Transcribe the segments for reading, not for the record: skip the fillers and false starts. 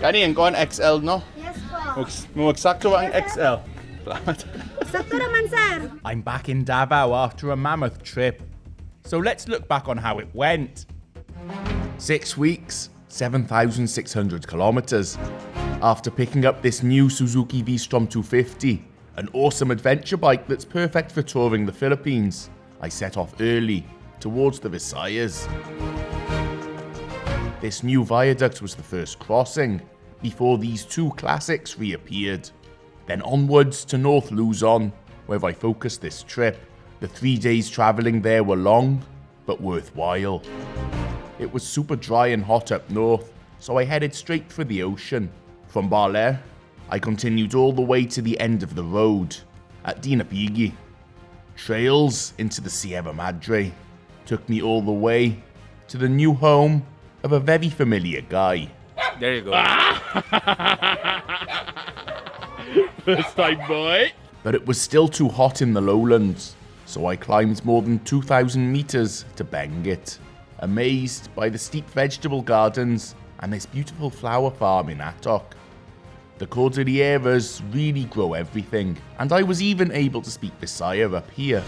Kani ko ang XL, no? Yes po. Magsakto ang XL. Sakto naman, sir. I'm back in Davao after a mammoth trip. So let's look back on how it went. 6 weeks, 7,600 kilometers. After picking up this new Suzuki V-Strom 250, an awesome adventure bike that's perfect for touring the Philippines, I set off early towards the Visayas. This new viaduct was the first crossing, before these two classics reappeared. Then onwards to North Luzon, where I focused this trip. The 3 days travelling there were long, but worthwhile. It was super dry and hot up north, so I headed straight for the ocean. From Baler, I continued all the way to the end of the road, at Dinapigi. Trails into the Sierra Madre took me all the way to the new home of a very familiar guy. There you go. First time, boy. But it was still too hot in the lowlands, so I climbed more than 2,000 meters to Benguet, amazed by the steep vegetable gardens and this beautiful flower farm in Atok. The Cordilleras really grow everything, and I was even able to speak Bisaya up here.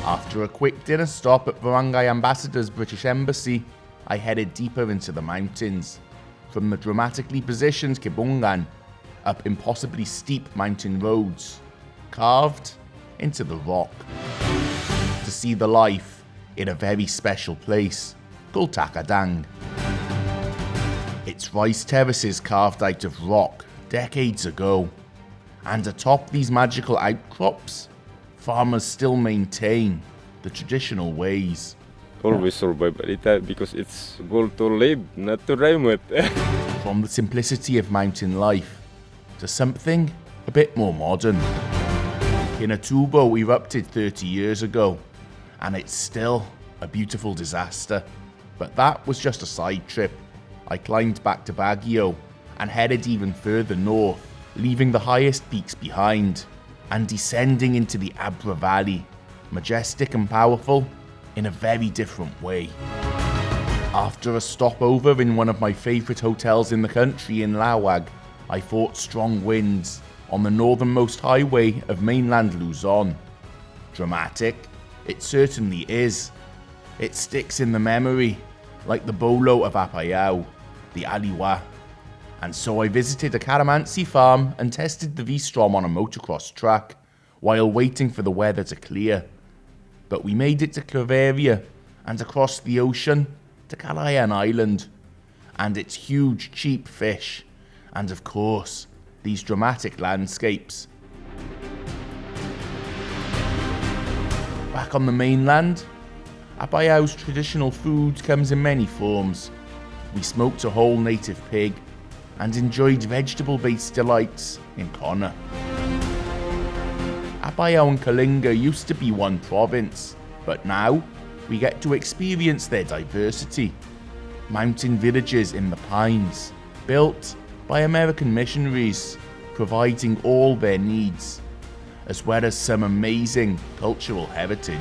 After a quick dinner stop at Barangay Ambassador's British Embassy, I headed deeper into the mountains, from the dramatically positioned Kibungan up impossibly steep mountain roads, carved into the rock, to see the life in a very special place called Takadang. It's rice terraces carved out of rock decades ago, and atop these magical outcrops, farmers still maintain the traditional ways. Always survive it because it's goal to live, not to rhyme with. From the simplicity of mountain life to something a bit more modern. Pinatubo erupted 30 years ago, and it's still a beautiful disaster. But that was just a side trip. I climbed back to Baguio and headed even further north, leaving the highest peaks behind and descending into the Abra Valley, majestic and powerful in a very different way. After a stopover in one of my favourite hotels in the country in Lawag, I fought strong winds on the northernmost highway of mainland Luzon. Dramatic? It certainly is. It sticks in the memory, like the bolo of Apayao, the Aliwa. And so I visited a caramansi farm and tested the V-Strom on a motocross track, while waiting for the weather to clear. But we made it to Claveria and across the ocean to Calayan Island, and its huge cheap fish, and of course, these dramatic landscapes. Back on the mainland, Apayao's traditional food comes in many forms. We smoked a whole native pig and enjoyed vegetable-based delights in Kona. Apayao and Kalinga used to be one province, but now we get to experience their diversity. Mountain villages in the pines, built by American missionaries, providing all their needs, as well as some amazing cultural heritage.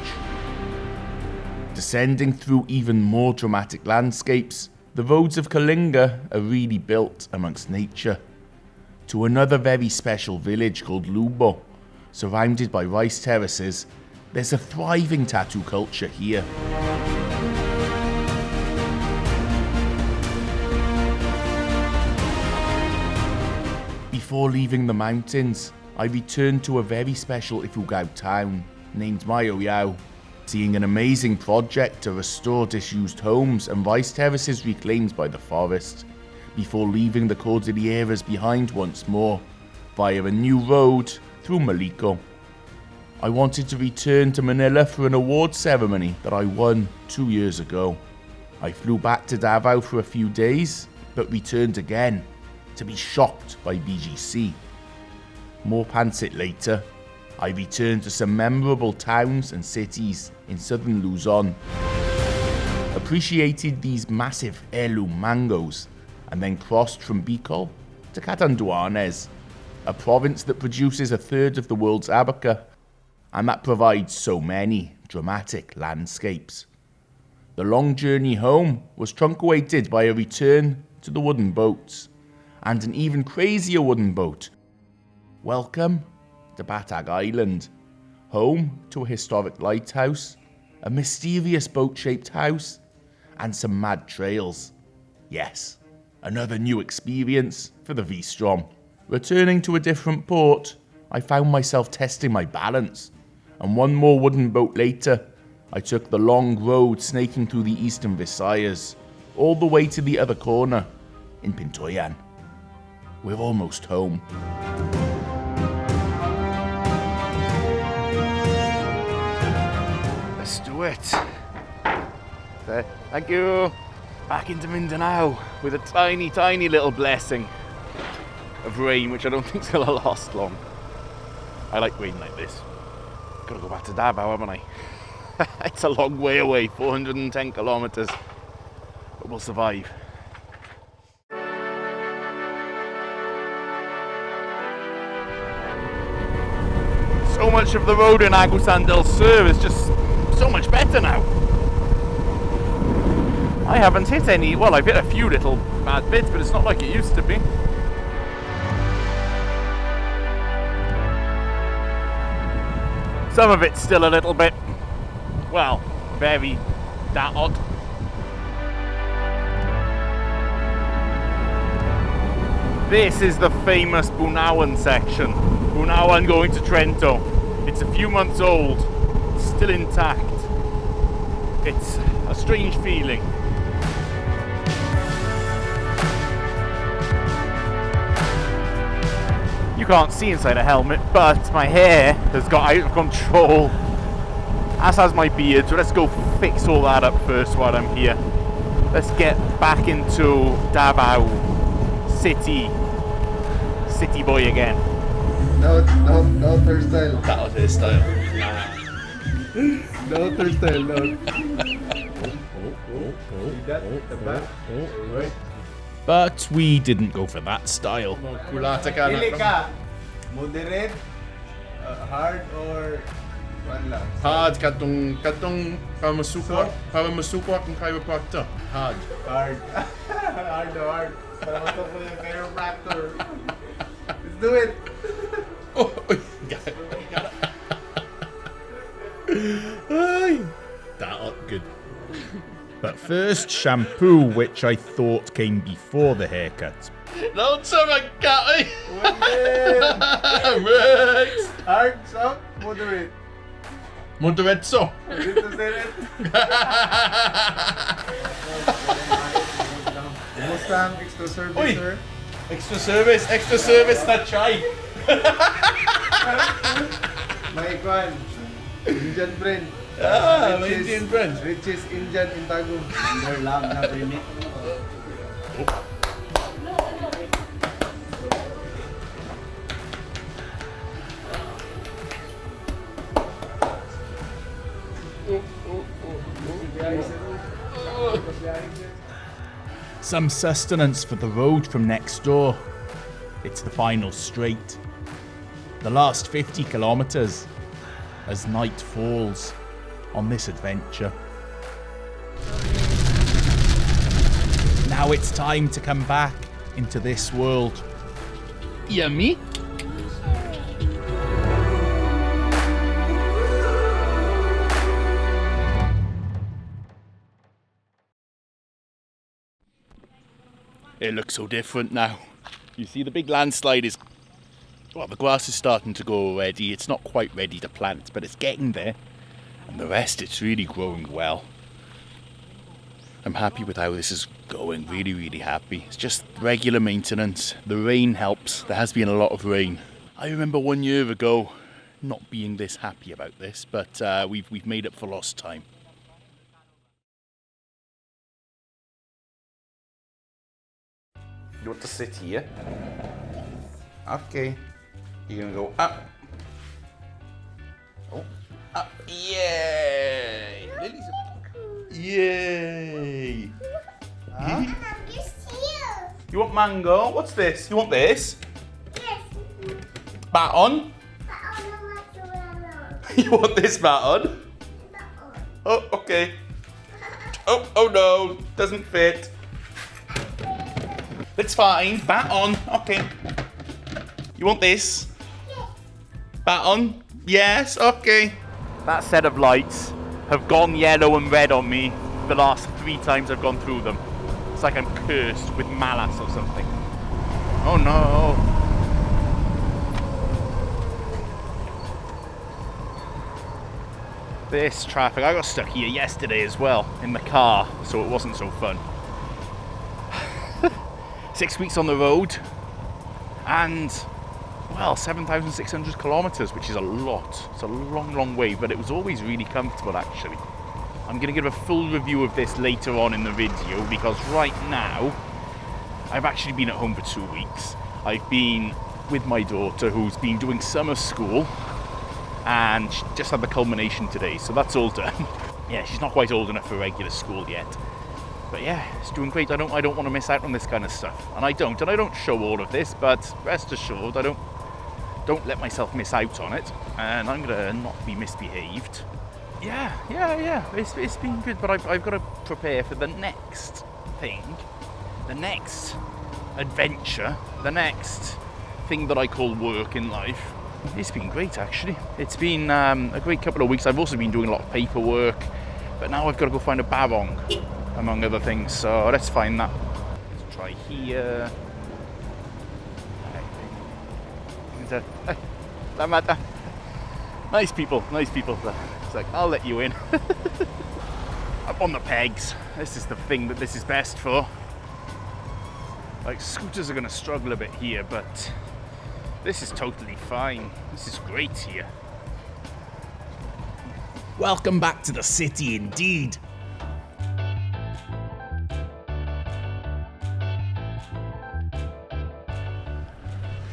Descending through even more dramatic landscapes, the roads of Kalinga are really built amongst nature. To another very special village called Lubo, surrounded by rice terraces, there's a thriving tattoo culture here. Before leaving the mountains, I returned to a very special Ifugao town named Mayoyao, seeing an amazing project to restore disused homes and rice terraces reclaimed by the forest, before leaving the Cordilleras behind once more, via a new road through Maliko. I wanted to return to Manila for an award ceremony that I won 2 years ago. I flew back to Davao for a few days, but returned again to be shocked by BGC. More pansit later, I returned to some memorable towns and cities in southern Luzon, appreciated these massive heirloom mangoes, and then crossed from Bicol to Catanduanes, a province that produces a third of the world's abaca, and that provides so many dramatic landscapes. The long journey home was truncated by a return to the wooden boats, and an even crazier wooden boat. Welcome to Batag Island, home to a historic lighthouse, a mysterious boat-shaped house, and some mad trails. Yes, another new experience for the V-Strom. Returning to a different port, I found myself testing my balance, and one more wooden boat later, I took the long road snaking through the eastern Visayas, all the way to the other corner, in Pintoyan. We're almost home. Let's do it. There. Thank you. Back into Mindanao with a tiny, tiny little blessing of rain, which I don't think's gonna last long. I like rain like this. Gotta go back to Davao, haven't I? It's a long way away, 410 kilometers, but we'll survive. So much of the road in Agusan del Sur is just so much better now. I haven't hit any, well, I've hit a few little bad bits, but it's not like it used to be. Some of it's still a little bit, well, very Daot. This is the famous Bunawan section. Bunawan going to Trento. It's a few months old, still intact. It's a strange feeling. You can't see inside a helmet, but my hair has got out of control, as has my beard, so let's go fix all that up first while I'm here. Let's get back into Davao City boy again. No hairstyle. That was his style. No hairstyle, no. But we didn't go for that style. Kulata ka Pili na. ka. Moderate, hard, or one lang? Hard katong para masupport ang chiropractor. Hard. Hard. Hard. Para matapos yung chiropractor. Let's do it. Oh, got it. Ay, Daot, good. But first, shampoo, which I thought came before the haircut. Don't say my cat. Rex. Hard, soft, moderate. Montevezzo. Dito Senate. Mustang, extra service, Uy. sir. Extra service na chai. May kwan. Indian friend. My Indian friends. Richest Indian in Tagum. Your love na permit. Some sustenance for the road from next door. It's the final straight. The last 50 kilometers as night falls on this adventure. Now it's time to come back into this world. Yummy. It looks so different now. You see the big landslide is, well, the grass is starting to grow already. It's not quite ready to plant, but it's getting there. And the rest, it's really growing well. I'm happy with how this is going, really, really happy. It's just regular maintenance. The rain helps. There has been a lot of rain. I remember 1 year ago not being this happy about this, but we've made up for lost time. You want to sit here? Okay. You're gonna go up. Oh, up. Yay! Lily's Yay! Huh? You want mango? What's this? You want this? Yes. Baton? You want this baton? Oh, okay. Oh no, doesn't fit. It's fine. Bat on. Okay. You want this? Bat on? Yes, okay. That set of lights have gone yellow and red on me the last 3 times I've gone through them. It's like I'm cursed with malice or something. Oh no. This traffic, I got stuck here yesterday as well in the car, so it wasn't so fun. 6 weeks on the road and, well, 7,600 kilometers, which is a lot. It's a long, long way, but it was always really comfortable actually. I'm going to give a full review of this later on in the video because right now I've actually been at home for 2 weeks. I've been with my daughter who's been doing summer school and she just had the culmination today, so that's all done. Yeah, she's not quite old enough for regular school yet. But yeah, it's doing great. I don't want to miss out on this kind of stuff. And I don't show all of this, but rest assured I don't let myself miss out on it. And I'm gonna not be misbehaved. Yeah. It's been good, but I've got to prepare for the next thing, the next adventure, the next thing that I call work in life. It's been great actually. It's been a great couple of weeks. I've also been doing a lot of paperwork, but now I've got to go find a barong, among other things. So let's find that. Let's try here. Nice people. It's like, I'll let you in. Up on the pegs. This is the thing that this is best for. Like, scooters are going to struggle a bit here, but this is totally fine. This is great here. Welcome back to the city indeed.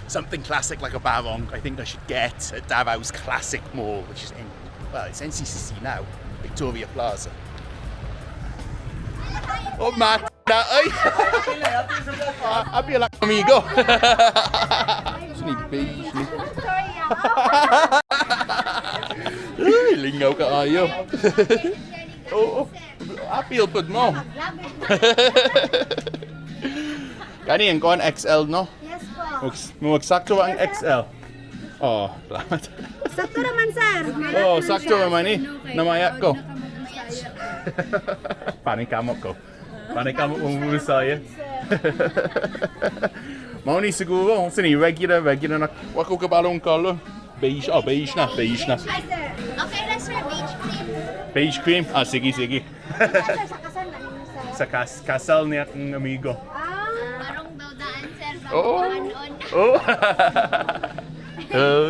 Something classic like a barong I think I should get at Davao's classic mall, which is it's NCCC now, Victoria Plaza. Oh Matt, ay! Happy lang amigo. Ay, lingaw ka ayo. Oo, appeal pod mo. Kani ang kuan XL no? Yes po. Magsakto ang XL. Oh, salamat. Sakto naman, sir. Oh, sakto naman eh. Namayat ko. Panikamot ko. Panikamot mo muna sa'yo. Mauni siguro, kung sini, regular na. Wako ka balong color. Beige na. Hi, sir. Okay na, sir. Beige cream. Beige cream? Ah, sige. Sir, sa kasal na ninyo, sir. Sa kasal niya akong amigo. Barong daw daan, sir. Oh. Barong Oh.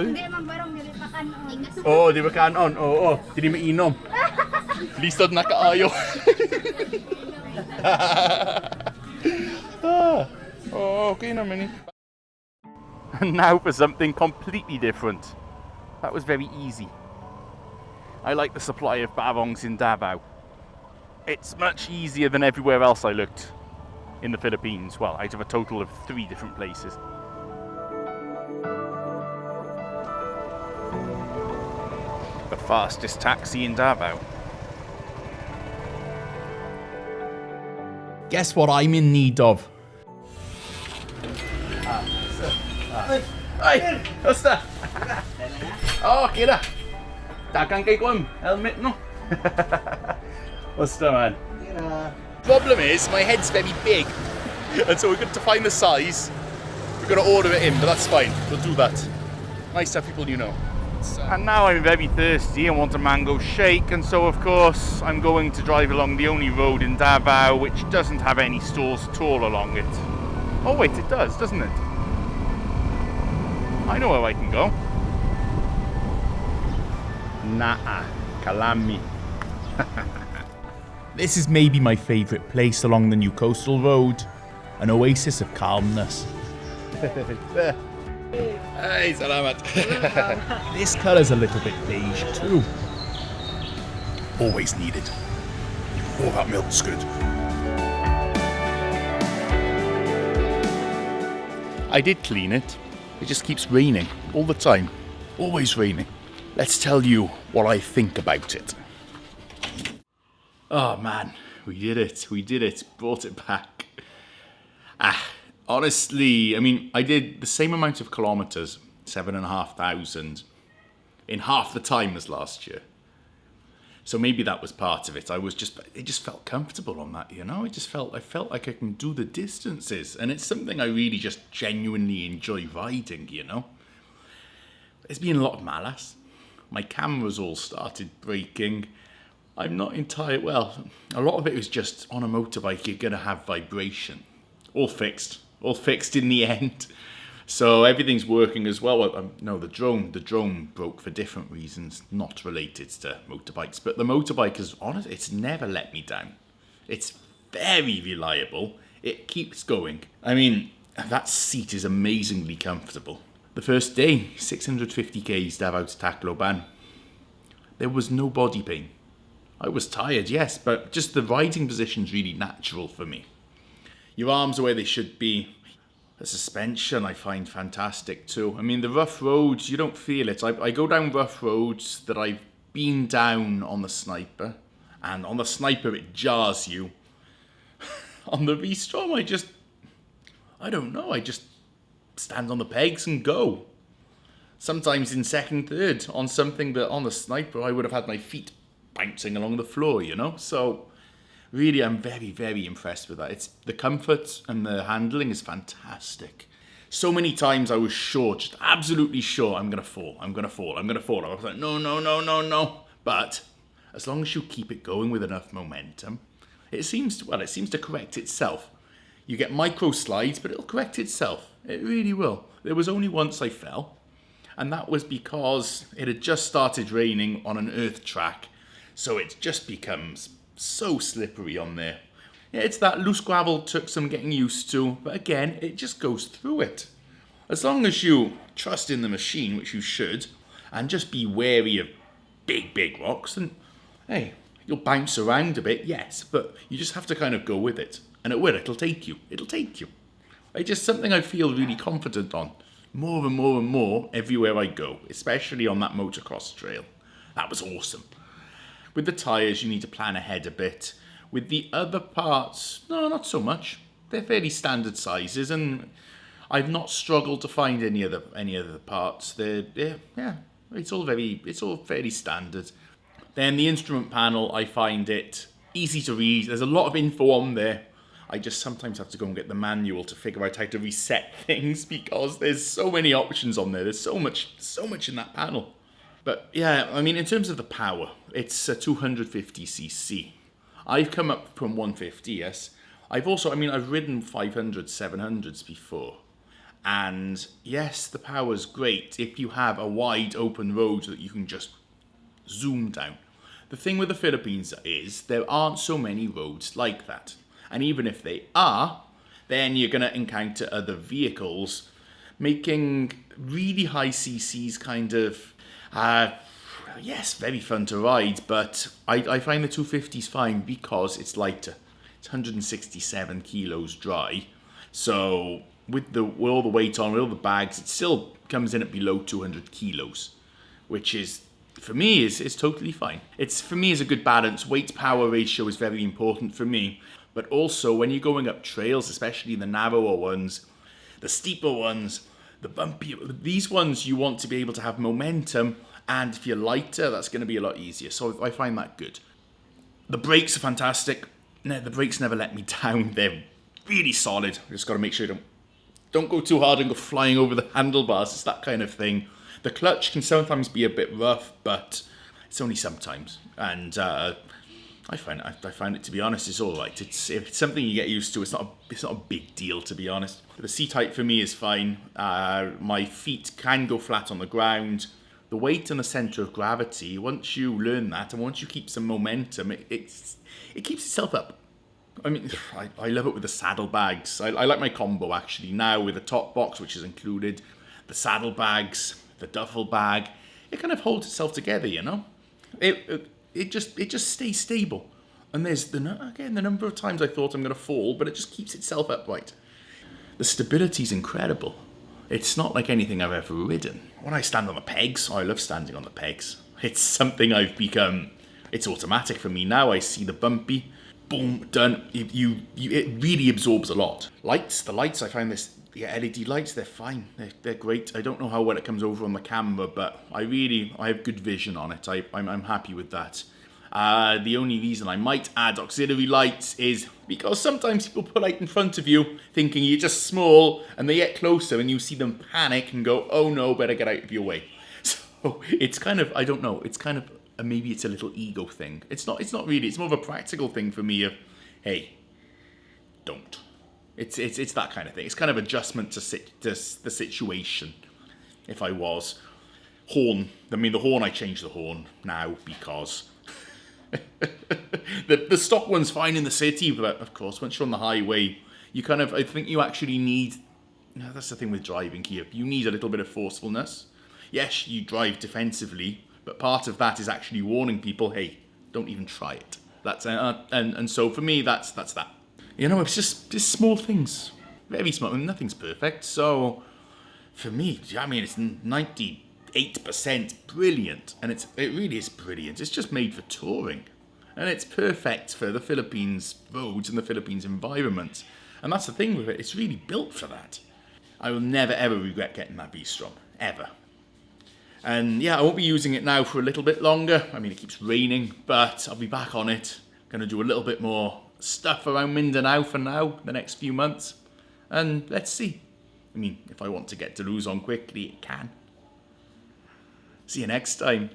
Hindi naman barong, nilipakan on. Oh, di ba kanon? Oo, hindi mainom. Listod na kaayo. Okay naman eh. And now for something completely different. That was very easy. I like the supply of barongs in Davao. It's much easier than everywhere else I looked in the Philippines. Well, out of a total of 3 different places. The fastest taxi in Davao. Guess what I'm in need of? Ay! Basta! Oh, kira! Takang kay Kwam, helmet no? Basta man. Problem is, my head's very big. And so we've got to find the size. We've got to order it in, but that's fine. We'll do that. Nice to have people you know. And now I'm very thirsty and want a mango shake, and so of course I'm going to drive along the only road in Davao which doesn't have any stores at all along it. Oh wait, it does, doesn't it? I know where I can go. Naa, Kalami. This is maybe my favourite place along the new coastal road. An oasis of calmness. Hey, salamat. This colour's a little bit beige too. Always needed. Oh, that milk's good. I did clean it. It just keeps raining all the time. Always raining. Let's tell you what I think about it. Oh man, we did it. Brought it back. Honestly, I mean, I did the same amount of kilometers, 7,500, in half the time as last year. So maybe that was part of it. It just felt comfortable on that, you know? I felt like I can do the distances. And it's something I really just genuinely enjoy riding, you know? There's been a lot of malas. My cameras all started breaking. I'm not entirely, well, a lot of it was just on a motorbike, you're gonna have vibration. All fixed in the end. So everything's working as well. No, the drone broke for different reasons, not related to motorbikes. But the motorbike is honest, it's never let me down. It's very reliable. It keeps going. I mean, that seat is amazingly comfortable. The first day, 650 k's Davao to Tacloban. There was no body pain. I was tired, yes, but just the riding position's really natural for me. Your arms are where they should be. The suspension I find fantastic too. I mean, the rough roads, you don't feel it. I go down rough roads that I've been down on the Sniper, and on the Sniper it jars you. On the V-Strom, I don't know, I just stand on the pegs and go. Sometimes in second, third, on something that on the Sniper I would have had my feet bouncing along the floor, you know? So really, I'm very, very impressed with that. It's the comfort and the handling is fantastic. So many times I was sure, just absolutely sure, I'm gonna fall. I was like, no. But as long as you keep it going with enough momentum, it seems to correct itself. You get micro slides, but it'll correct itself. It really will. There was only once I fell, and that was because it had just started raining on an earth track, so it just becomes so slippery on there. Yeah, it's that loose gravel took some getting used to, but again, it just goes through it. As long as you trust in the machine, which you should, and just be wary of big rocks, then hey, you'll bounce around a bit, yes, but you just have to kind of go with it. And it'll take you. It's just something I feel really confident on. More and more everywhere I go, especially on that motocross trail. That was awesome. With the tyres, you need to plan ahead a bit. With the other parts, no, not so much. They're fairly standard sizes, and I've not struggled to find any other parts. It's all fairly standard. Then the instrument panel, I find it easy to read. There's a lot of info on there. I just sometimes have to go and get the manual to figure out how to reset things because there's so many options on there. There's so much in that panel. But yeah, I mean, in terms of the power, it's a 250cc. I've come up from 150, yes. I've ridden 500s, 700s before. And yes, the power's great if you have a wide open road that you can just zoom down. The thing with the Philippines is there aren't so many roads like that. And even if they are, then you're going to encounter other vehicles making really high CCs kind of, yes, very fun to ride, but I find the 250's fine because it's lighter. It's 167 kilos dry. So with all the weight on, with all the bags, it still comes in at below 200 kilos, which is, for me, is totally fine. For me, is a good balance. Weight-power ratio is very important for me. But also, when you're going up trails, especially the narrower ones, the steeper ones, the bumpier, these ones you want to be able to have momentum, and if you're lighter, that's going to be a lot easier. So I find that good. The brakes are fantastic. No, the brakes never let me down. They're really solid. Just got to make sure you don't go too hard and go flying over the handlebars. It's that kind of thing. The clutch can sometimes be a bit rough, but it's only sometimes. And I find it, to be honest, it's all right. If it's something you get used to, it's not a big deal, to be honest. The seat height for me is fine. My feet can go flat on the ground. The weight and the center of gravity, once you learn that and once you keep some momentum, it keeps itself up. I mean, I love it with the saddlebags. I like my combo actually now with the top box, which is included, the saddlebags, the duffel bag. It kind of holds itself together, you know. It just stays stable. And there's the number of times I thought I'm going to fall, but it just keeps itself upright. The stability's incredible. It's not like anything I've ever ridden. When I stand on the pegs, I love standing on the pegs. It's something I've become. It's automatic for me now. I see the bumpy. boom, done. It really absorbs a lot. The lights, I find LED lights, they're fine. They're great. I don't know how well it comes over on the camera, but I have good vision on it. I'm happy with that. The only reason I might add auxiliary lights is because sometimes people pull out in front of you thinking you're just small, and they get closer and you see them panic and go, oh no, better get out of your way. So it's kind of, I don't know, it's kind of, maybe it's a little ego thing. It's not really, it's more of a practical thing for me of, hey, don't. It's that kind of thing. It's kind of adjustment to the situation. If I was the horn, I changed the horn now because the stock one's fine in the city, but of course, once you're on the highway, I think you actually need, that's the thing with driving here, you need a little bit of forcefulness. Yes, you drive defensively, but part of that is actually warning people, hey, don't even try it. That's and so for me, that's that. It's just small things, very small. Nothing's perfect. So for me, it's 98% brilliant, and it really is brilliant. It's just made for touring, and it's perfect for the Philippines roads and the Philippines environment. And that's the thing with it; it's really built for that. I will never ever regret getting that V-Strom, ever. And yeah, I won't be using it now for a little bit longer. It keeps raining, but I'll be back on it. Gonna do a little bit more stuff around Mindanao for now, the next few months. And let's see. If I want to get to Luzon quickly, it can. See you next time.